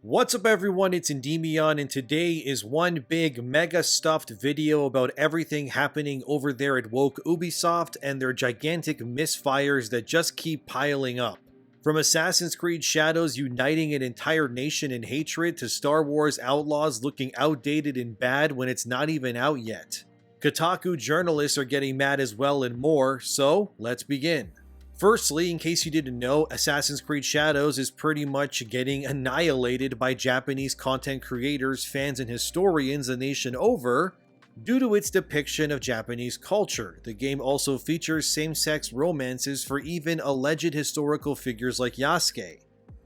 What's up everyone, it's ENDYMION, and today is one big mega stuffed video about everything happening over there at woke Ubisoft and their gigantic misfires that just keep piling up. From Assassin's Creed Shadows uniting an entire nation in hatred to Star Wars Outlaws looking outdated and bad when it's not even out yet. Kotaku journalists are getting mad as well and more, so let's begin. Firstly, in case you didn't know, Assassin's Creed Shadows is pretty much getting annihilated by Japanese content creators, fans, and historians the nation over due to its depiction of Japanese culture. The game also features same-sex romances for even alleged historical figures like Yasuke,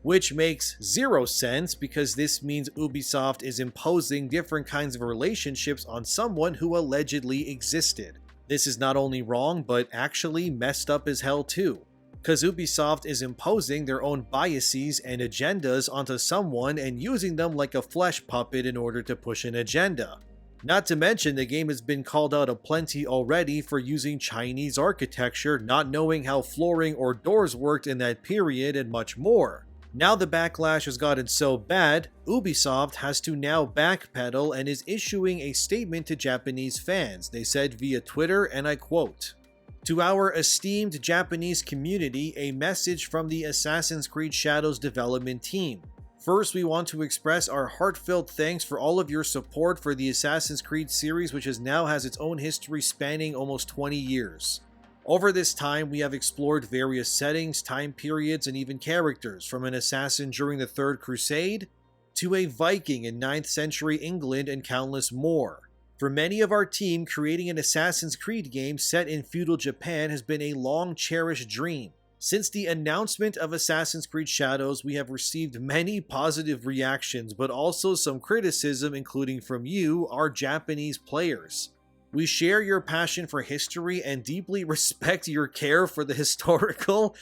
which makes zero sense because this means Ubisoft is imposing different kinds of relationships on someone who allegedly existed. This is not only wrong, but actually messed up as hell too, because Ubisoft is imposing their own biases and agendas onto someone and using them like a flesh puppet in order to push an agenda. Not to mention, the game has been called out aplenty already for using Chinese architecture, not knowing how flooring or doors worked in that period, and much more. Now the backlash has gotten so bad, Ubisoft has to now backpedal and is issuing a statement to Japanese fans. They said via Twitter, and I quote, "To our esteemed Japanese community, a message from the Assassin's Creed Shadows development team. First, we want to express our heartfelt thanks for all of your support for the Assassin's Creed series, which now has its own history spanning almost 20 years. Over this time, we have explored various settings, time periods, and even characters, from an assassin during the Third Crusade to a Viking in 9th century England and countless more. For many of our team, creating an Assassin's Creed game set in feudal Japan has been a long-cherished dream. Since the announcement of Assassin's Creed Shadows, we have received many positive reactions, but also some criticism, including from you, our Japanese players. We share your passion for history and deeply respect your care for the historical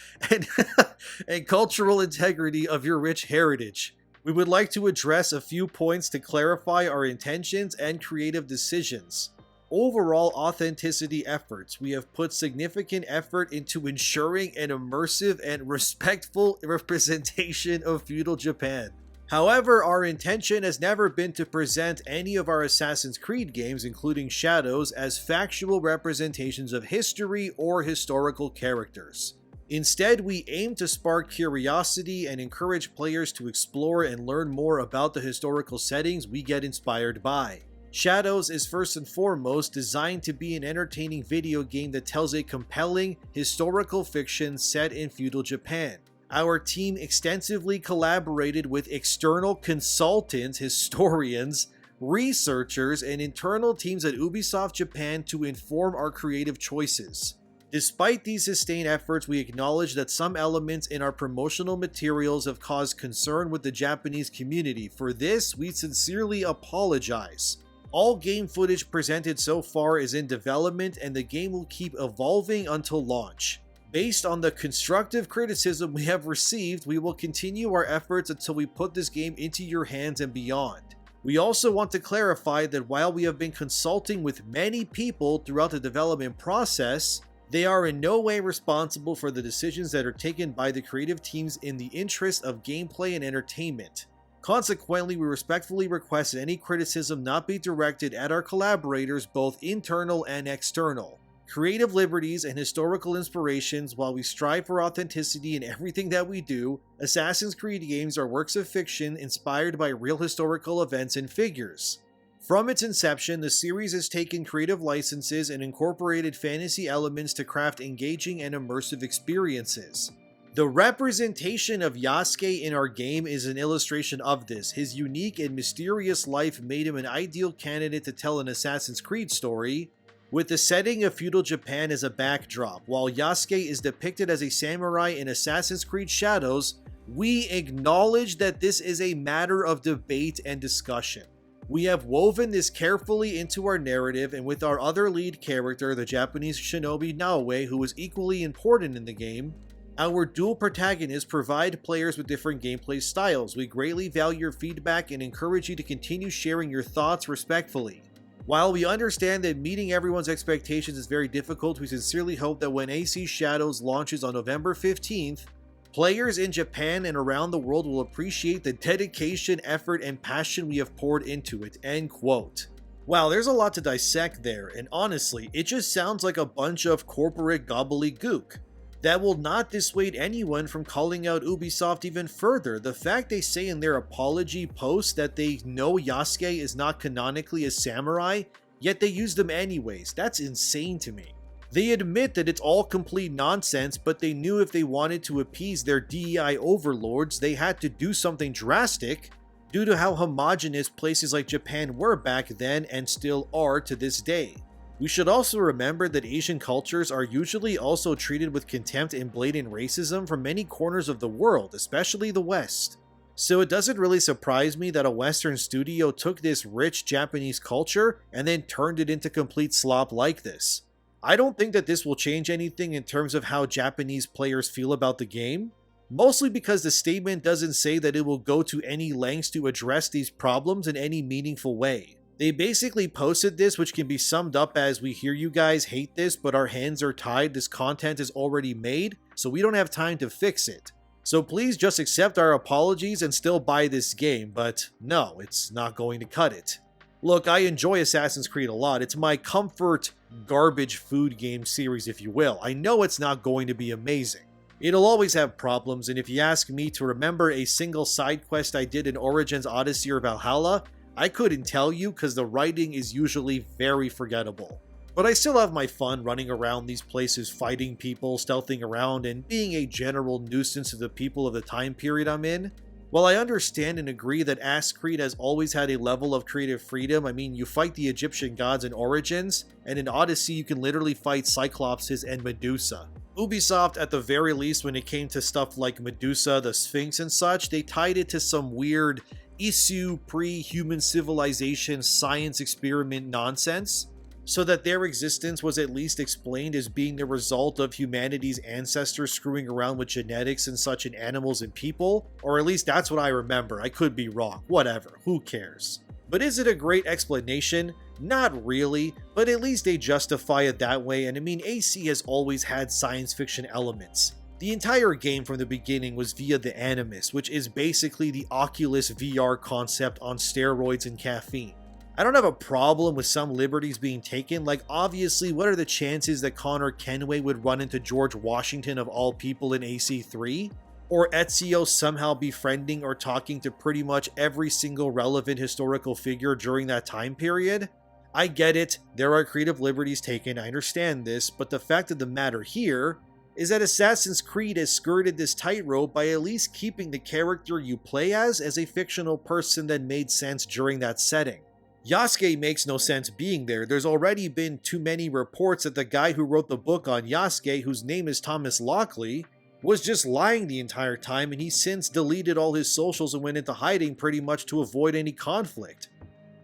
and cultural integrity of your rich heritage. We would like to address a few points to clarify our intentions and creative decisions. Overall authenticity efforts. We have put significant effort into ensuring an immersive and respectful representation of feudal Japan. However, our intention has never been to present any of our Assassin's Creed games, including Shadows, as factual representations of history or historical characters. Instead, we aim to spark curiosity and encourage players to explore and learn more about the historical settings we get inspired by. Shadows is first and foremost designed to be an entertaining video game that tells a compelling historical fiction set in feudal Japan. Our team extensively collaborated with external consultants, historians, researchers, and internal teams at Ubisoft Japan to inform our creative choices. Despite these sustained efforts, we acknowledge that some elements in our promotional materials have caused concern with the Japanese community. For this, we sincerely apologize. All game footage presented so far is in development, and the game will keep evolving until launch. Based on the constructive criticism we have received, we will continue our efforts until we put this game into your hands and beyond. We also want to clarify that while we have been consulting with many people throughout the development process, they are in no way responsible for the decisions that are taken by the creative teams in the interest of gameplay and entertainment. Consequently, we respectfully request that any criticism not be directed at our collaborators, both internal and external. Creative liberties and historical inspirations. While we strive for authenticity in everything that we do, Assassin's Creed games are works of fiction inspired by real historical events and figures. From its inception, the series has taken creative licenses and incorporated fantasy elements to craft engaging and immersive experiences. The representation of Yasuke in our game is an illustration of this. His unique and mysterious life made him an ideal candidate to tell an Assassin's Creed story, with the setting of feudal Japan as a backdrop. While Yasuke is depicted as a samurai in Assassin's Creed Shadows, we acknowledge that this is a matter of debate and discussion. We have woven this carefully into our narrative, and with our other lead character, the Japanese shinobi Naoe, who is equally important in the game, our dual protagonists provide players with different gameplay styles. We greatly value your feedback and encourage you to continue sharing your thoughts respectfully. While we understand that meeting everyone's expectations is very difficult, we sincerely hope that when AC Shadows launches on November 15th, Players in Japan and around the world will appreciate the dedication, effort, and passion we have poured into it." End quote. Wow, there's a lot to dissect there, and honestly, it just sounds like a bunch of corporate gobbledygook. That will not dissuade anyone from calling out Ubisoft even further. The fact they say in their apology post that they know Yasuke is not canonically a samurai, yet they use them anyways, that's insane to me. They admit that it's all complete nonsense, but they knew if they wanted to appease their DEI overlords, they had to do something drastic due to how homogenous places like Japan were back then and still are to this day. We should also remember that Asian cultures are usually also treated with contempt and blatant racism from many corners of the world, especially the West. So it doesn't really surprise me that a Western studio took this rich Japanese culture and then turned it into complete slop like this. I don't think that this will change anything in terms of how Japanese players feel about the game, mostly because the statement doesn't say that it will go to any lengths to address these problems in any meaningful way. They basically posted this, which can be summed up as, "We hear you guys hate this, but our hands are tied, this content is already made, so we don't have time to fix it. So please just accept our apologies and still buy this game," but no, it's not going to cut it. Look, I enjoy Assassin's Creed a lot. It's my comfort garbage food game series, if you will. I know it's not going to be amazing. It'll always have problems, and if you ask me to remember a single side quest I did in Origins, Odyssey, or Valhalla, I couldn't tell you because the writing is usually very forgettable. But I still have my fun running around these places, fighting people, stealthing around, and being a general nuisance to the people of the time period I'm in. While I understand and agree that Assassin's Creed has always had a level of creative freedom, I mean, you fight the Egyptian gods in Origins, and in Odyssey you can literally fight Cyclopses and Medusa. Ubisoft, at the very least, when it came to stuff like Medusa, the Sphinx and such, they tied it to some weird issue pre-human civilization science experiment nonsense, so that their existence was at least explained as being the result of humanity's ancestors screwing around with genetics and such in animals and people, or at least that's what I remember. I could be wrong, whatever, who cares. But is it a great explanation? Not really, but at least they justify it that way, and I mean, AC has always had science fiction elements. The entire game from the beginning was via the Animus, which is basically the Oculus VR concept on steroids and caffeine. I don't have a problem with some liberties being taken, like obviously what are the chances that Connor Kenway would run into George Washington of all people in AC3? Or Ezio somehow befriending or talking to pretty much every single relevant historical figure during that time period? I get it, there are creative liberties taken, I understand this, but the fact of the matter here is that Assassin's Creed has skirted this tightrope by at least keeping the character you play as a fictional person that made sense during that setting. Yasuke makes no sense being there. There's already been too many reports that the guy who wrote the book on Yasuke, whose name is Thomas Lockley, was just lying the entire time, and he's since deleted all his socials and went into hiding pretty much to avoid any conflict.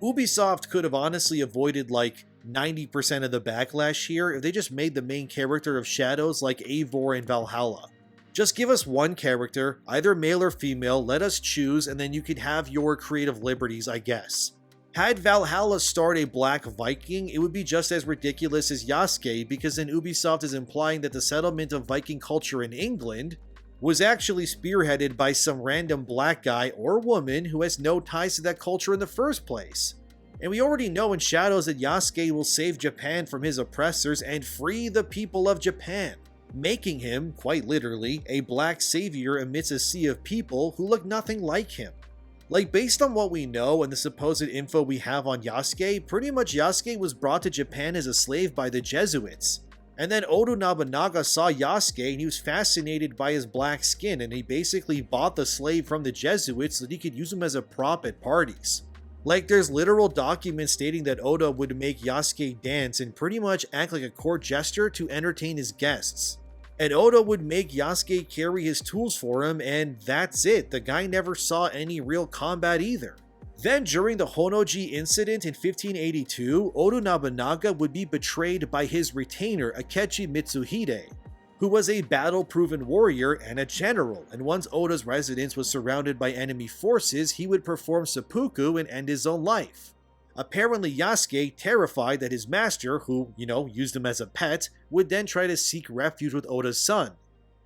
Ubisoft could have honestly avoided like 90% of the backlash here if they just made the main character of Shadows like Eivor in Valhalla. Just give us one character, either male or female, let us choose, and then you could have your creative liberties, I guess. Had Valhalla starred a black Viking, it would be just as ridiculous as Yasuke, because then Ubisoft is implying that the settlement of Viking culture in England was actually spearheaded by some random black guy or woman who has no ties to that culture in the first place. And we already know in Shadows that Yasuke will save Japan from his oppressors and free the people of Japan, making him, quite literally, a black savior amidst a sea of people who look nothing like him. Like, based on what we know and the supposed info we have on Yasuke, pretty much Yasuke was brought to Japan as a slave by the Jesuits. And then Oda Nobunaga saw Yasuke and he was fascinated by his black skin, and he basically bought the slave from the Jesuits so that he could use him as a prop at parties. Like, there's literal documents stating that Oda would make Yasuke dance and pretty much act like a court jester to entertain his guests. And Oda would make Yasuke carry his tools for him, and that's it. The guy never saw any real combat either. Then during the Honnoji incident in 1582, Oda Nobunaga would be betrayed by his retainer Akechi Mitsuhide, who was a battle-proven warrior and a general, and once Oda's residence was surrounded by enemy forces, he would perform seppuku and end his own life. Apparently Yasuke, terrified that his master, who, used him as a pet, would then try to seek refuge with Oda's son.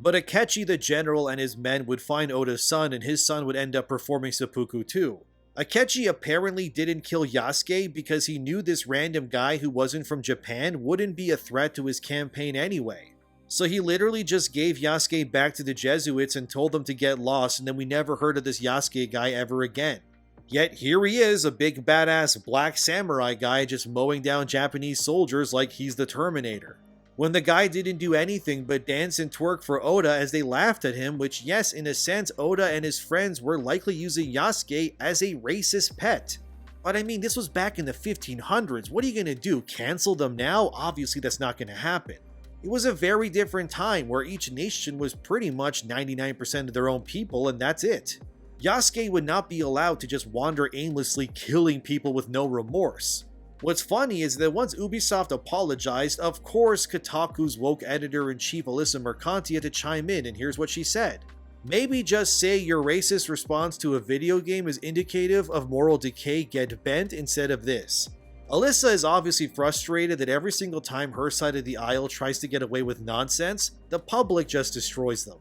But Akechi the general and his men would find Oda's son, and his son would end up performing seppuku too. Akechi apparently didn't kill Yasuke because he knew this random guy who wasn't from Japan wouldn't be a threat to his campaign anyway. So he literally just gave Yasuke back to the Jesuits and told them to get lost, and then we never heard of this Yasuke guy ever again. Yet here he is, a big badass black samurai guy just mowing down Japanese soldiers like he's the Terminator. When the guy didn't do anything but dance and twerk for Oda as they laughed at him, which yes, in a sense, Oda and his friends were likely using Yasuke as a racist pet. But I mean, this was back in the 1500s, what are you gonna do, cancel them now? Obviously that's not gonna happen. It was a very different time where each nation was pretty much 99% of their own people and that's it. Yasuke would not be allowed to just wander aimlessly killing people with no remorse. What's funny is that once Ubisoft apologized, of course Kotaku's woke editor-in-chief Alyssa Mercanti had to chime in, and here's what she said. Maybe just say your racist response to a video game is indicative of moral decay get bent instead of this. Alyssa is obviously frustrated that every single time her side of the aisle tries to get away with nonsense, the public just destroys them.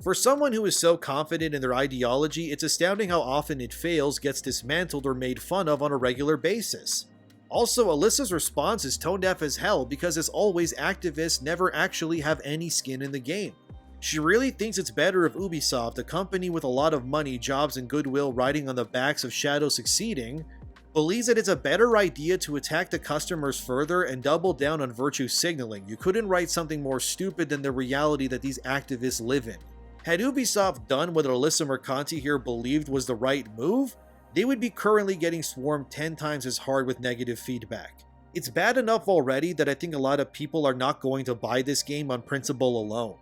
For someone who is so confident in their ideology, it's astounding how often it fails, gets dismantled, or made fun of on a regular basis. Also, Alyssa's response is tone deaf as hell because as always, activists never actually have any skin in the game. She really thinks it's better if Ubisoft, a company with a lot of money, jobs, and goodwill riding on the backs of Shadow succeeding, believes that it's a better idea to attack the customers further and double down on virtue signaling. You couldn't write something more stupid than the reality that these activists live in. Had Ubisoft done what Alyssa Mercanti here believed was the right move, they would be currently getting swarmed 10 times as hard with negative feedback. It's bad enough already that I think a lot of people are not going to buy this game on principle alone.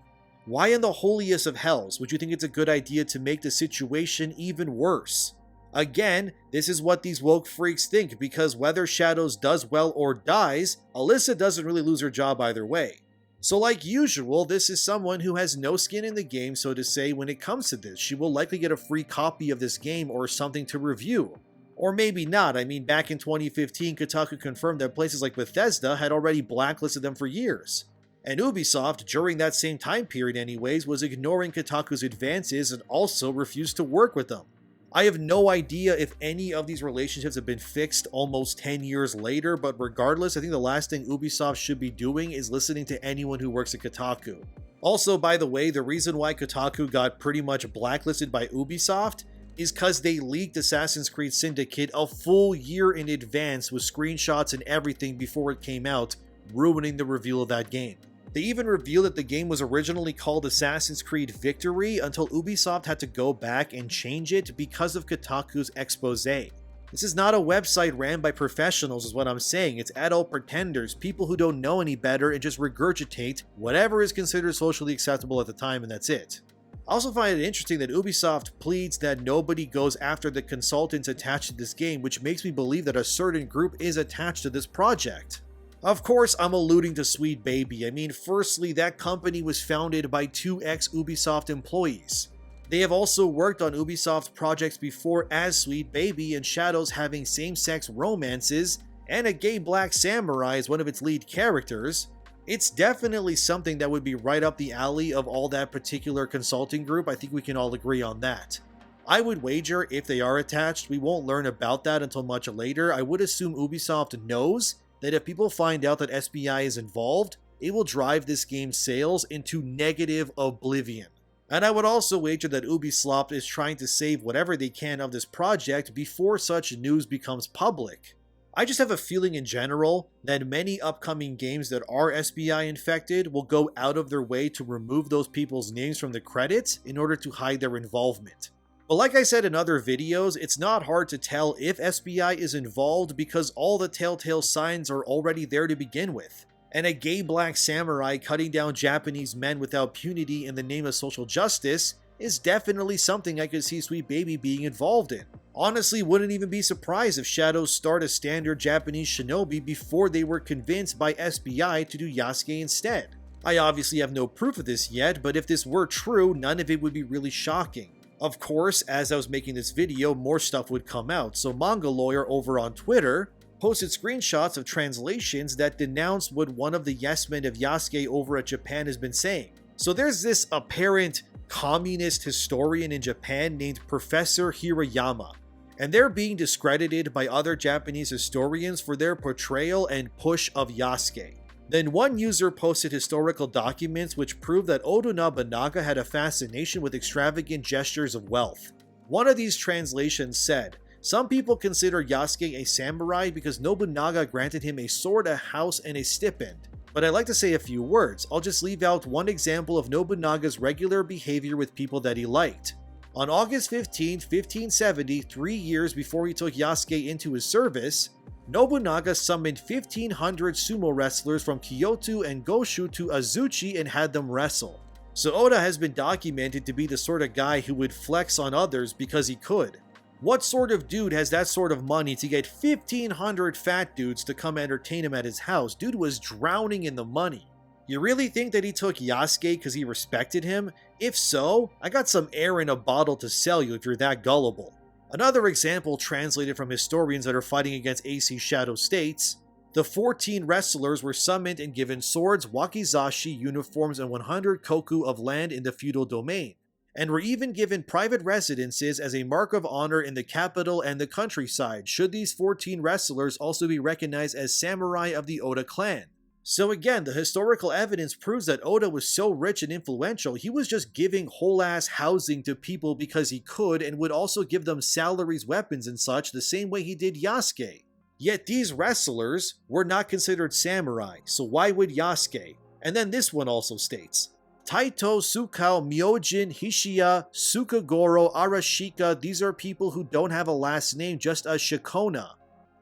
Why in the holiest of hells would you think it's a good idea to make the situation even worse? Again, this is what these woke freaks think because whether Shadows does well or dies, Alyssa doesn't really lose her job either way. So like usual, this is someone who has no skin in the game, so to say, when it comes to this. She will likely get a free copy of this game or something to review. Or maybe not. I mean, back in 2015, Kotaku confirmed that places like Bethesda had already blacklisted them for years. And Ubisoft, during that same time period anyways, was ignoring Kotaku's advances and also refused to work with them. I have no idea if any of these relationships have been fixed almost 10 years later, but regardless, I think the last thing Ubisoft should be doing is listening to anyone who works at Kotaku. Also, by the way, the reason why Kotaku got pretty much blacklisted by Ubisoft is because they leaked Assassin's Creed Syndicate a full year in advance with screenshots and everything before it came out, ruining the reveal of that game. They even revealed that the game was originally called Assassin's Creed Victory until Ubisoft had to go back and change it because of Kotaku's expose. This is not a website ran by professionals is what I'm saying, it's adult pretenders, people who don't know any better and just regurgitate whatever is considered socially acceptable at the time and that's it. I also find it interesting that Ubisoft pleads that nobody goes after the consultants attached to this game, which makes me believe that a certain group is attached to this project. Of course, I'm alluding to Sweet Baby. I mean, firstly, that company was founded by 2 ex-Ubisoft employees. They have also worked on Ubisoft projects before as Sweet Baby, and Shadows having same-sex romances, and a gay black samurai as one of its lead characters. It's definitely something that would be right up the alley of all that particular consulting group. I think we can all agree on that. I would wager if they are attached, we won't learn about that until much later. I would assume Ubisoft knows that if people find out that SBI is involved, it will drive this game's sales into negative oblivion. And I would also wager that Ubisoft is trying to save whatever they can of this project before such news becomes public. I just have a feeling in general that many upcoming games that are SBI infected will go out of their way to remove those people's names from the credits in order to hide their involvement. But like I said in other videos, it's not hard to tell if SBI is involved because all the telltale signs are already there to begin with. And a gay black samurai cutting down Japanese men without punity in the name of social justice is definitely something I could see Sweet Baby being involved in. Honestly, wouldn't even be surprised if Shadows start a standard Japanese shinobi before they were convinced by SBI to do Yasuke instead. I obviously have no proof of this yet, but if this were true, none of it would be really shocking. Of course, as I was making this video, more stuff would come out, so Manga Lawyer over on Twitter posted screenshots of translations that denounce what one of the yes men of Yasuke over at Japan has been saying. So there's this apparent communist historian in Japan named Professor Hirayama, and they're being discredited by other Japanese historians for their portrayal and push of Yasuke. Then one user posted historical documents which prove that Oda Nobunaga had a fascination with extravagant gestures of wealth. One of these translations said, "Some people consider Yasuke a samurai because Nobunaga granted him a sword, a house, and a stipend. But I'd like to say a few words. I'll just leave out one example of Nobunaga's regular behavior with people that he liked. On August 15, 1570, 3 years before he took Yasuke into his service, Nobunaga summoned 1,500 sumo wrestlers from Kyoto and Goshu to Azuchi and had them wrestle." So Oda has been documented to be the sort of guy who would flex on others because he could. What sort of dude has that sort of money to get 1,500 fat dudes to come entertain him at his house? Dude was drowning in the money. You really think that he took Yasuke because he respected him? If so, I got some air in a bottle to sell you if you're that gullible. Another example translated from historians that are fighting against AC Shadow states, the 14 wrestlers were summoned and given swords, wakizashi, uniforms, and 100 koku of land in the feudal domain, and were even given private residences as a mark of honor in the capital and the countryside, should these 14 wrestlers also be recognized as samurai of the Oda clan. So again, the historical evidence proves that Oda was so rich and influential, he was just giving whole-ass housing to people because he could, and would also give them salaries, weapons, and such the same way he did Yasuke. Yet these wrestlers were not considered samurai, so why would Yasuke? And then this one also states, Taito, Sukao, Myojin, Hishiya, Sukagoro, Arashika, these are people who don't have a last name, just a shikona.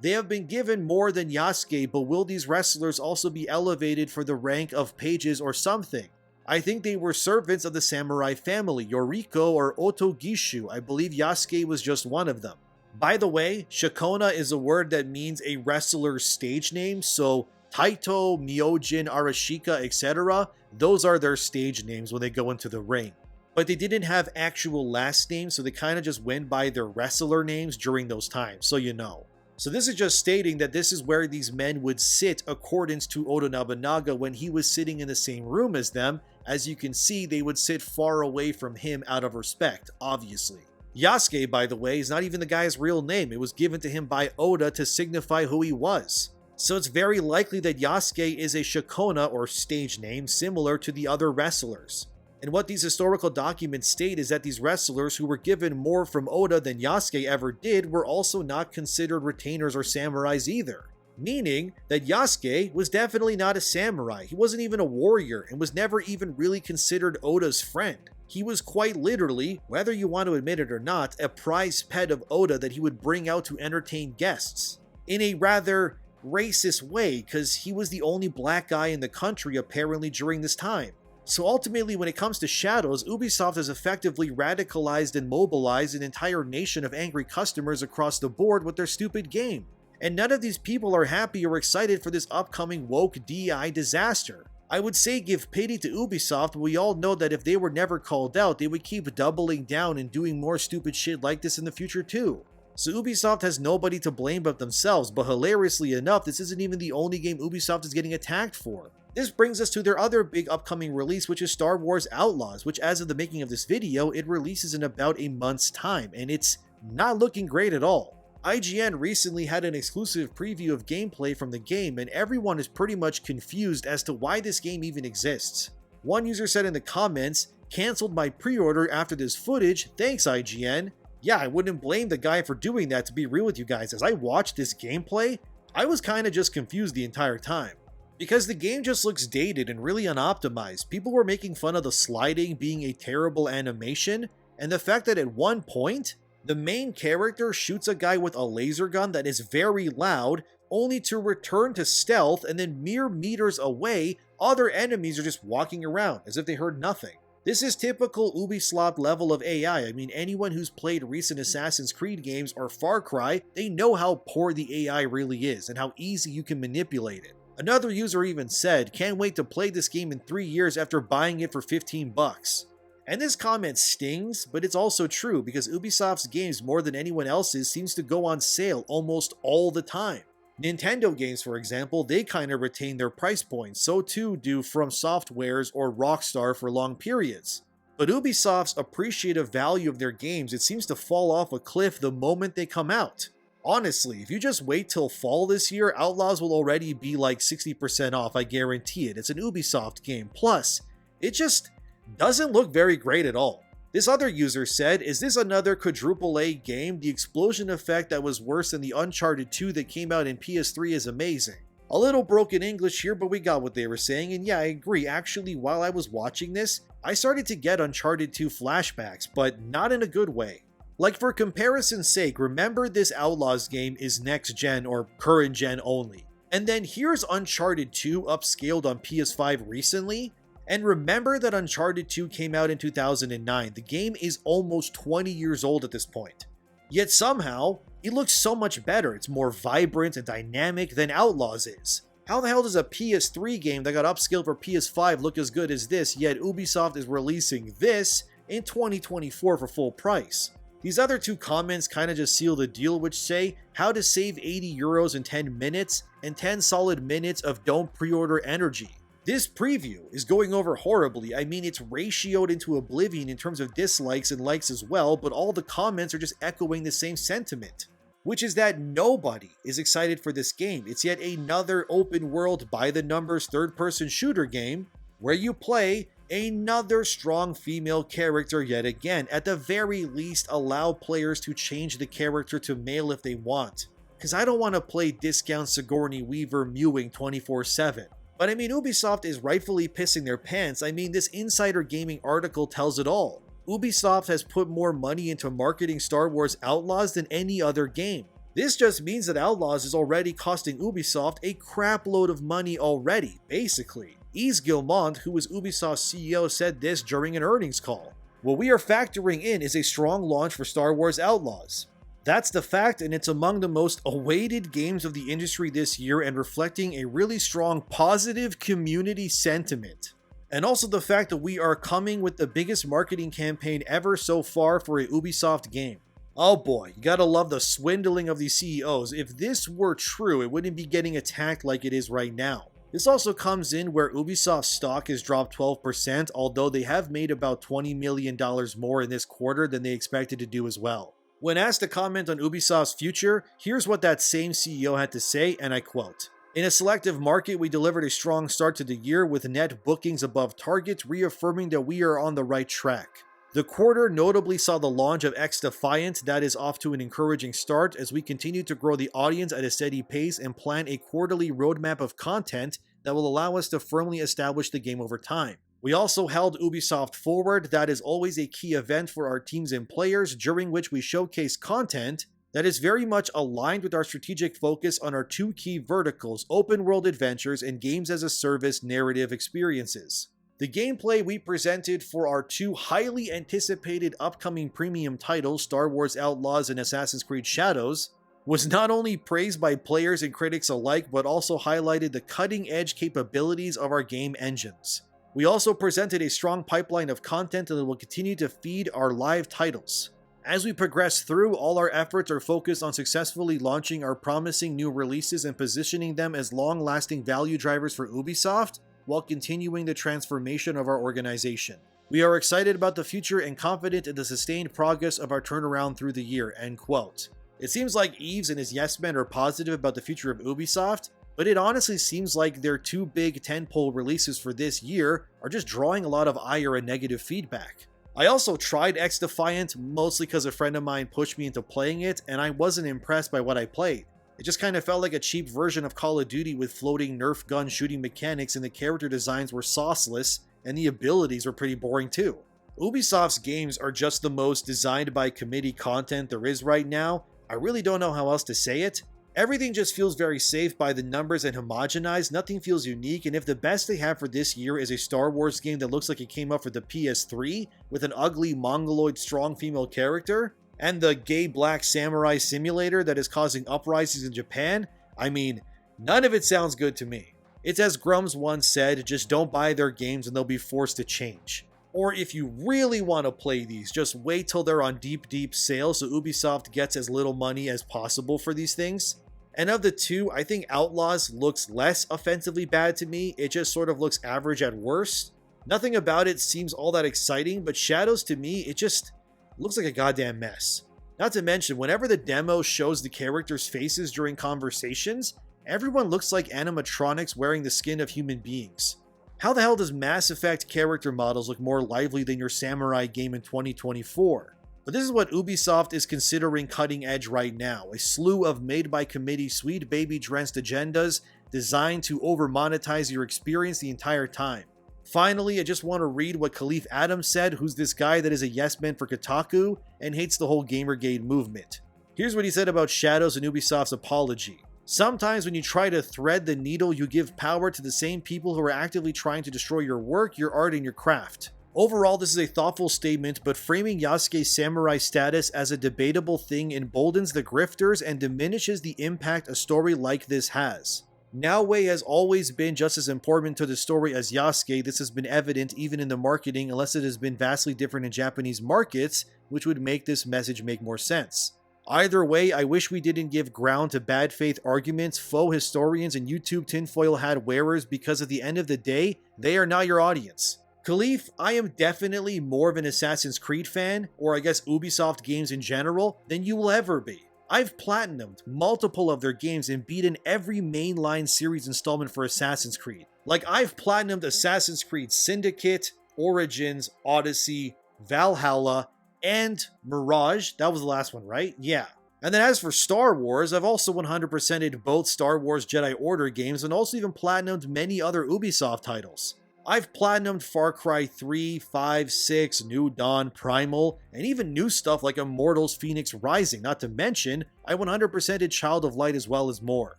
They have been given more than Yasuke, but will these wrestlers also be elevated for the rank of pages or something? I think they were servants of the samurai family, Yoriko or Otogishu. I believe Yasuke was just one of them. By the way, shikona is a word that means a wrestler's stage name, so Taito, Myojin, Arashika, etc., those are their stage names when they go into the ring. But they didn't have actual last names, so they kind of just went by their wrestler names during those times, so you know. So this is just stating that this is where these men would sit accordance to Oda Nobunaga when he was sitting in the same room as them. As you can see, they would sit far away from him out of respect, obviously. Yasuke, by the way, is not even the guy's real name. It was given to him by Oda to signify who he was. So it's very likely that Yasuke is a shikona or stage name similar to the other wrestlers. And what these historical documents state is that these wrestlers who were given more from Oda than Yasuke ever did were also not considered retainers or samurais either. Meaning that Yasuke was definitely not a samurai, he wasn't even a warrior, and was never even really considered Oda's friend. He was quite literally, whether you want to admit it or not, a prized pet of Oda that he would bring out to entertain guests. In a rather racist way, because he was the only black guy in the country apparently during this time. So ultimately, when it comes to Shadows, Ubisoft has effectively radicalized and mobilized an entire nation of angry customers across the board with their stupid game. And none of these people are happy or excited for this upcoming woke DI disaster. I would say give pity to Ubisoft, but we all know that if they were never called out, they would keep doubling down and doing more stupid shit like this in the future too. So Ubisoft has nobody to blame but themselves, but hilariously enough, this isn't even the only game Ubisoft is getting attacked for. This brings us to their other big upcoming release, which is Star Wars Outlaws, which as of the making of this video, it releases in about a month's time, and it's not looking great at all. IGN recently had an exclusive preview of gameplay from the game, and everyone is pretty much confused as to why this game even exists. One user said in the comments, "Cancelled my pre-order after this footage, thanks IGN." Yeah, I wouldn't blame the guy for doing that, to be real with you guys. As I watched this gameplay, I was kind of just confused the entire time. Because the game just looks dated and really unoptimized. People were making fun of the sliding being a terrible animation, and the fact that at one point, the main character shoots a guy with a laser gun that is very loud, only to return to stealth, and then mere meters away, other enemies are just walking around as if they heard nothing. This is typical Ubisoft level of AI. I mean, anyone who's played recent Assassin's Creed games or Far Cry, they know how poor the AI really is and how easy you can manipulate it. Another user even said, "Can't wait to play this game in 3 years after buying it for $15. And this comment stings, but it's also true because Ubisoft's games more than anyone else's seems to go on sale almost all the time. Nintendo games, for example, they kind of retain their price points, so too do From Software's or Rockstar for long periods. But Ubisoft's appreciative value of their games, it seems to fall off a cliff the moment they come out. Honestly, if you just wait till fall this year, Outlaws will already be like 60% off, I guarantee it. It's an Ubisoft game. Plus, it just doesn't look very great at all. This other user said, "Is this another quadruple A game? The explosion effect that was worse than the Uncharted 2 that came out in PS3 is amazing." A little broken English here, but we got what they were saying, and yeah, I agree. Actually, while I was watching this, I started to get Uncharted 2 flashbacks, but not in a good way. Like, for comparison's sake, remember this Outlaws game is next gen or current gen only. And then here's Uncharted 2 upscaled on PS5 recently. And remember that Uncharted 2 came out in 2009. The game is almost 20 years old at this point. Yet somehow, it looks so much better. It's more vibrant and dynamic than Outlaws is. How the hell does a PS3 game that got upscaled for PS5 look as good as this, yet Ubisoft is releasing this in 2024 for full price? These other two comments kind of just seal the deal, which say how to save 80 euros in 10 minutes and 10 solid minutes of don't pre-order energy. This preview is going over horribly. I mean, it's ratioed into oblivion in terms of dislikes and likes as well, but all the comments are just echoing the same sentiment, which is that nobody is excited for this game. It's yet another open world by the numbers third-person shooter game where you play another strong female character yet again. At the very least, allow players to change the character to male if they want, because I don't want to play discount Sigourney Weaver mewing 24/7. But I mean, Ubisoft is rightfully pissing their pants. I mean, this Insider Gaming article tells it all. Ubisoft has put more money into marketing Star Wars Outlaws than any other game. This just means that Outlaws is already costing Ubisoft a crap load of money already, basically. Yves Guillemot, who is Ubisoft's CEO, said this during an earnings call. "What we are factoring in is a strong launch for Star Wars Outlaws. That's the fact, and it's among the most awaited games of the industry this year and reflecting a really strong positive community sentiment. And also the fact that we are coming with the biggest marketing campaign ever so far for a Ubisoft game." Oh boy, you gotta love the swindling of these CEOs. If this were true, it wouldn't be getting attacked like it is right now. This also comes in where Ubisoft's stock has dropped 12%, although they have made about $20 million more in this quarter than they expected to do as well. When asked to comment on Ubisoft's future, here's what that same CEO had to say, and I quote, "In a selective market, we delivered a strong start to the year with net bookings above targets, reaffirming that we are on the right track. The quarter notably saw the launch of XDefiant that is off to an encouraging start as we continue to grow the audience at a steady pace and plan a quarterly roadmap of content that will allow us to firmly establish the game over time. We also held Ubisoft Forward, that is always a key event for our teams and players, during which we showcase content that is very much aligned with our strategic focus on our two key verticals, open world adventures and games as a service narrative experiences. The gameplay we presented for our two highly anticipated upcoming premium titles, Star Wars Outlaws and Assassin's Creed Shadows, was not only praised by players and critics alike, but also highlighted the cutting-edge capabilities of our game engines. We also presented a strong pipeline of content that will continue to feed our live titles. As we progress through, all our efforts are focused on successfully launching our promising new releases and positioning them as long-lasting value drivers for Ubisoft, while continuing the transformation of our organization. We are excited about the future and confident in the sustained progress of our turnaround through the year." End quote. It seems like Yves and his yes men are positive about the future of Ubisoft, but it honestly seems like their two big tentpole releases for this year are just drawing a lot of ire and negative feedback. I also tried XDefiant, mostly because a friend of mine pushed me into playing it, and I wasn't impressed by what I played. It just kind of felt like a cheap version of Call of Duty with floating Nerf gun shooting mechanics, and the character designs were sauceless, and the abilities were pretty boring too. Ubisoft's games are just the most designed by committee content there is right now. I really don't know how else to say it. Everything just feels very safe by the numbers and homogenized, nothing feels unique, and if the best they have for this year is a Star Wars game that looks like it came up for the PS3, with an ugly mongoloid strong female character, and the gay black samurai simulator that is causing uprisings in Japan, I mean, none of it sounds good to me. It's as Grums once said, just don't buy their games and they'll be forced to change. Or if you really want to play these, just wait till they're on deep sale so Ubisoft gets as little money as possible for these things. And of the two, I think Outlaws looks less offensively bad to me. It just sort of looks average at worst. Nothing about it seems all that exciting, but Shadows to me, it just looks like a goddamn mess. Not to mention, whenever the demo shows the characters' faces during conversations, everyone looks like animatronics wearing the skin of human beings. How the hell does Mass Effect character models look more lively than your Samurai game in 2024? But this is what Ubisoft is considering cutting edge right now, a slew of made-by-committee sweet baby-drenched agendas designed to over-monetize your experience the entire time. Finally, I just want to read what Khalif Adams said, who's this guy that is a yes-man for Kotaku and hates the whole Gamergate movement. Here's what he said about Shadows and Ubisoft's apology. Sometimes when you try to thread the needle, you give power to the same people who are actively trying to destroy your work, your art, and your craft. Overall, this is a thoughtful statement, but framing Yasuke's samurai status as a debatable thing emboldens the grifters and diminishes the impact a story like this has. Naoe has always been just as important to the story as Yasuke. This has been evident even in the marketing, unless it has been vastly different in Japanese markets, which would make this message make more sense. Either way, I wish we didn't give ground to bad faith arguments, faux historians, and YouTube tinfoil hat wearers, because at the end of the day, they are not your audience. Khalif, I am definitely more of an Assassin's Creed fan, or I guess Ubisoft games in general, than you will ever be. I've platinumed multiple of their games and beaten every mainline series installment for Assassin's Creed. Like, I've platinumed Assassin's Creed Syndicate, Origins, Odyssey, Valhalla, and Mirage. That was the last one, right? Yeah. And then as for Star Wars, I've also 100%ed both Star Wars Jedi Order games and also even platinumed many other Ubisoft titles. I've platinumed Far Cry 3, 5, 6, New Dawn, Primal, and even new stuff like Immortals Phoenix Rising, not to mention, I 100%ed Child of Light as well as more.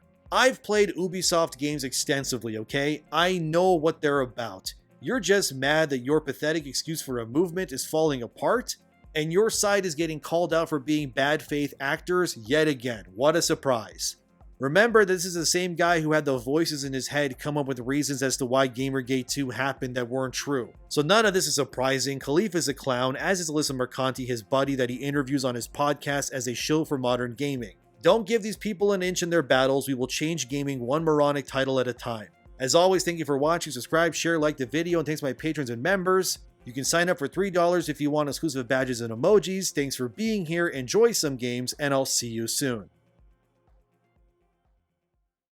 I've played Ubisoft games extensively, okay? I know what they're about. You're just mad that your pathetic excuse for a movement is falling apart, and your side is getting called out for being bad faith actors yet again. What a surprise. Remember, this is the same guy who had the voices in his head come up with reasons as to why Gamergate 2 happened that weren't true. So none of this is surprising. Khalif is a clown, as is Alyssa Mercanti, his buddy that he interviews on his podcast as a shill for modern gaming. Don't give these people an inch in their battles. We will change gaming one moronic title at a time. As always, thank you for watching. Subscribe, share, like the video, and thanks to my patrons and members. You can sign up for $3 if you want exclusive badges and emojis. Thanks for being here, enjoy some games, and I'll see you soon.